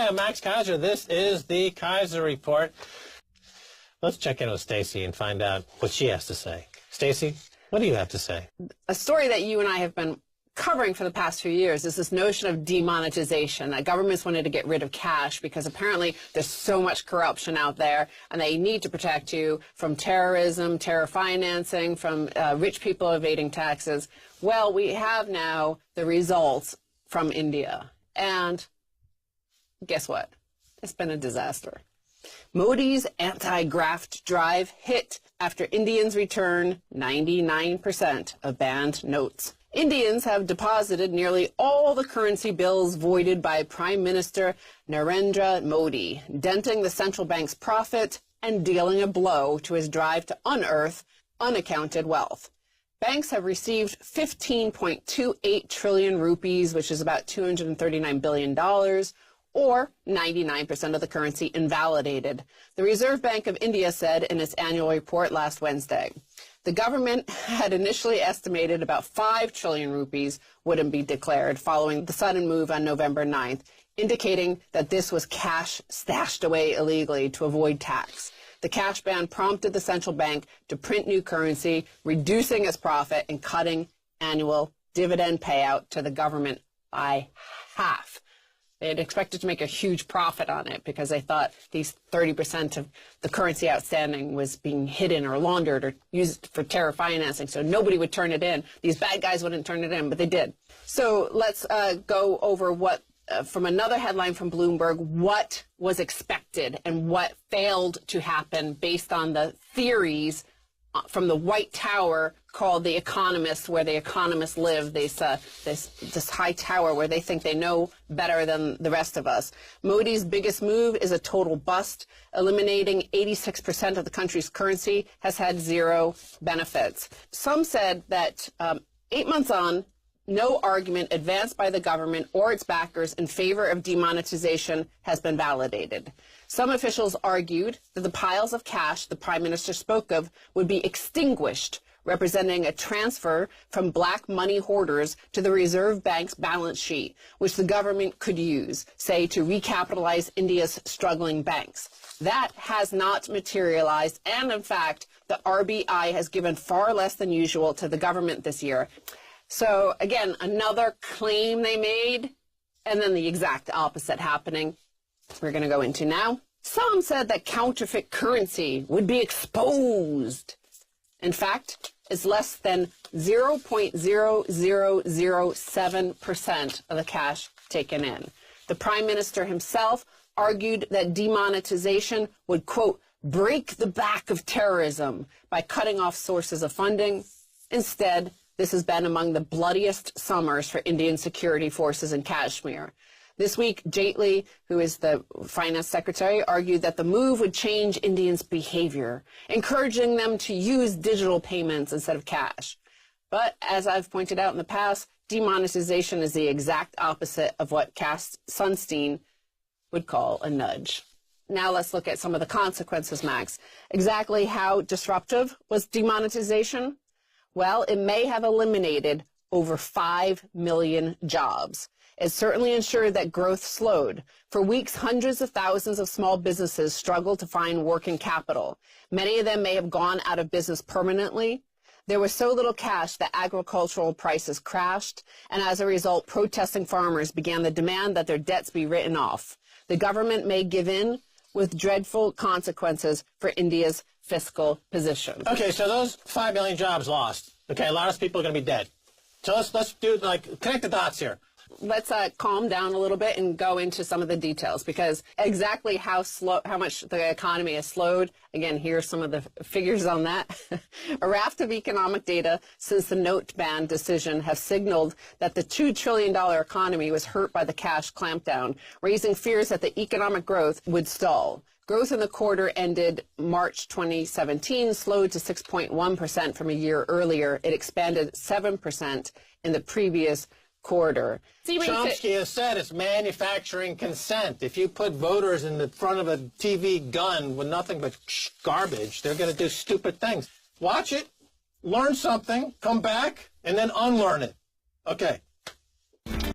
I'm Max Kaiser. This is the Kaiser Report. Let's check in with Stacey and find out what she has to say. Stacey, what do you have to say? A story that you and I have been covering for the past few years is this notion of demonetization, that governments wanted to get rid of cash because apparently there's so much corruption out there and they need to protect you from terrorism, terror financing, from rich people evading taxes. Well, we have now the results from India. And guess what? It's been a disaster. Modi's anti-graft drive hit after Indians return 99% of banned notes. Indians have deposited nearly all the currency bills voided by Prime Minister Narendra Modi, denting the central bank's profit and dealing a blow to his drive to unearth unaccounted wealth. Banks have received 15.28 trillion rupees, which is about $239 billion, or 99% of the currency invalidated. The Reserve Bank of India said in its annual report last Wednesday. The government had initially estimated about 5 trillion rupees wouldn't be declared following the sudden move on November 9th, indicating that this was cash stashed away illegally to avoid tax. The cash ban prompted the central bank to print new currency, reducing its profit and cutting annual dividend payout to the government by half. They had expected to make a huge profit on it because they thought these 30% of the currency outstanding was being hidden or laundered or used for terror financing, so nobody would turn it in. These bad guys wouldn't turn it in, but they did. So let's go over what, from another headline from Bloomberg, what was expected and what failed to happen based on the theories from the White Tower called The Economist, where the economists live, this high tower where they think they know better than the rest of us. Modi's biggest move is a total bust. Eliminating 86% of the country's currency has had zero benefits. Some said that 8 months on, no argument advanced by the government or its backers in favor of demonetization has been validated. Some officials argued that the piles of cash the Prime Minister spoke of would be extinguished, representing a transfer from black money hoarders to the Reserve Bank's balance sheet, which the government could use, say, to recapitalize India's struggling banks. That has not materialized, and in fact, the RBI has given far less than usual to the government this year. So again, another claim they made, and then the exact opposite happening. We're going to go into now. Some said that counterfeit currency would be exposed. In fact, it's less than 0.0007% of the cash taken in. The Prime Minister himself argued that demonetization would, quote, break the back of terrorism by cutting off sources of funding. Instead, this has been among the bloodiest summers for Indian security forces in Kashmir. This week, Jaitley, who is the finance secretary, argued that the move would change Indians' behavior, encouraging them to use digital payments instead of cash. But as I've pointed out in the past, demonetization is the exact opposite of what Cass Sunstein would call a nudge. Now let's look at some of the consequences, Max. Exactly how disruptive was demonetization? Well, it may have eliminated over 5 million jobs. It certainly ensured that growth slowed. For weeks, hundreds of thousands of small businesses struggled to find working capital. Many of them may have gone out of business permanently. There was so little cash that agricultural prices crashed, and as a result, protesting farmers began the demand that their debts be written off. The government may give in, with dreadful consequences for India's fiscal position. Okay, so those 5 million jobs lost. Okay, a lot of people are going to be dead. So let's do, connect the dots here. Let's calm down a little bit and go into some of the details, because exactly how much the economy has slowed, again, here's some of the figures on that. A raft of economic data since the note ban decision have signaled that the $2 trillion economy was hurt by the cash clampdown, raising fears that the economic growth would stall. Growth in the quarter ended March 2017 slowed to 6.1% from a year earlier. It expanded 7% in the previous quarter. Chomsky has said it's manufacturing consent. If you put voters in the front of a TV gun with nothing but garbage, they're going to do stupid things. Watch it, learn something, come back, and then unlearn it. Okay.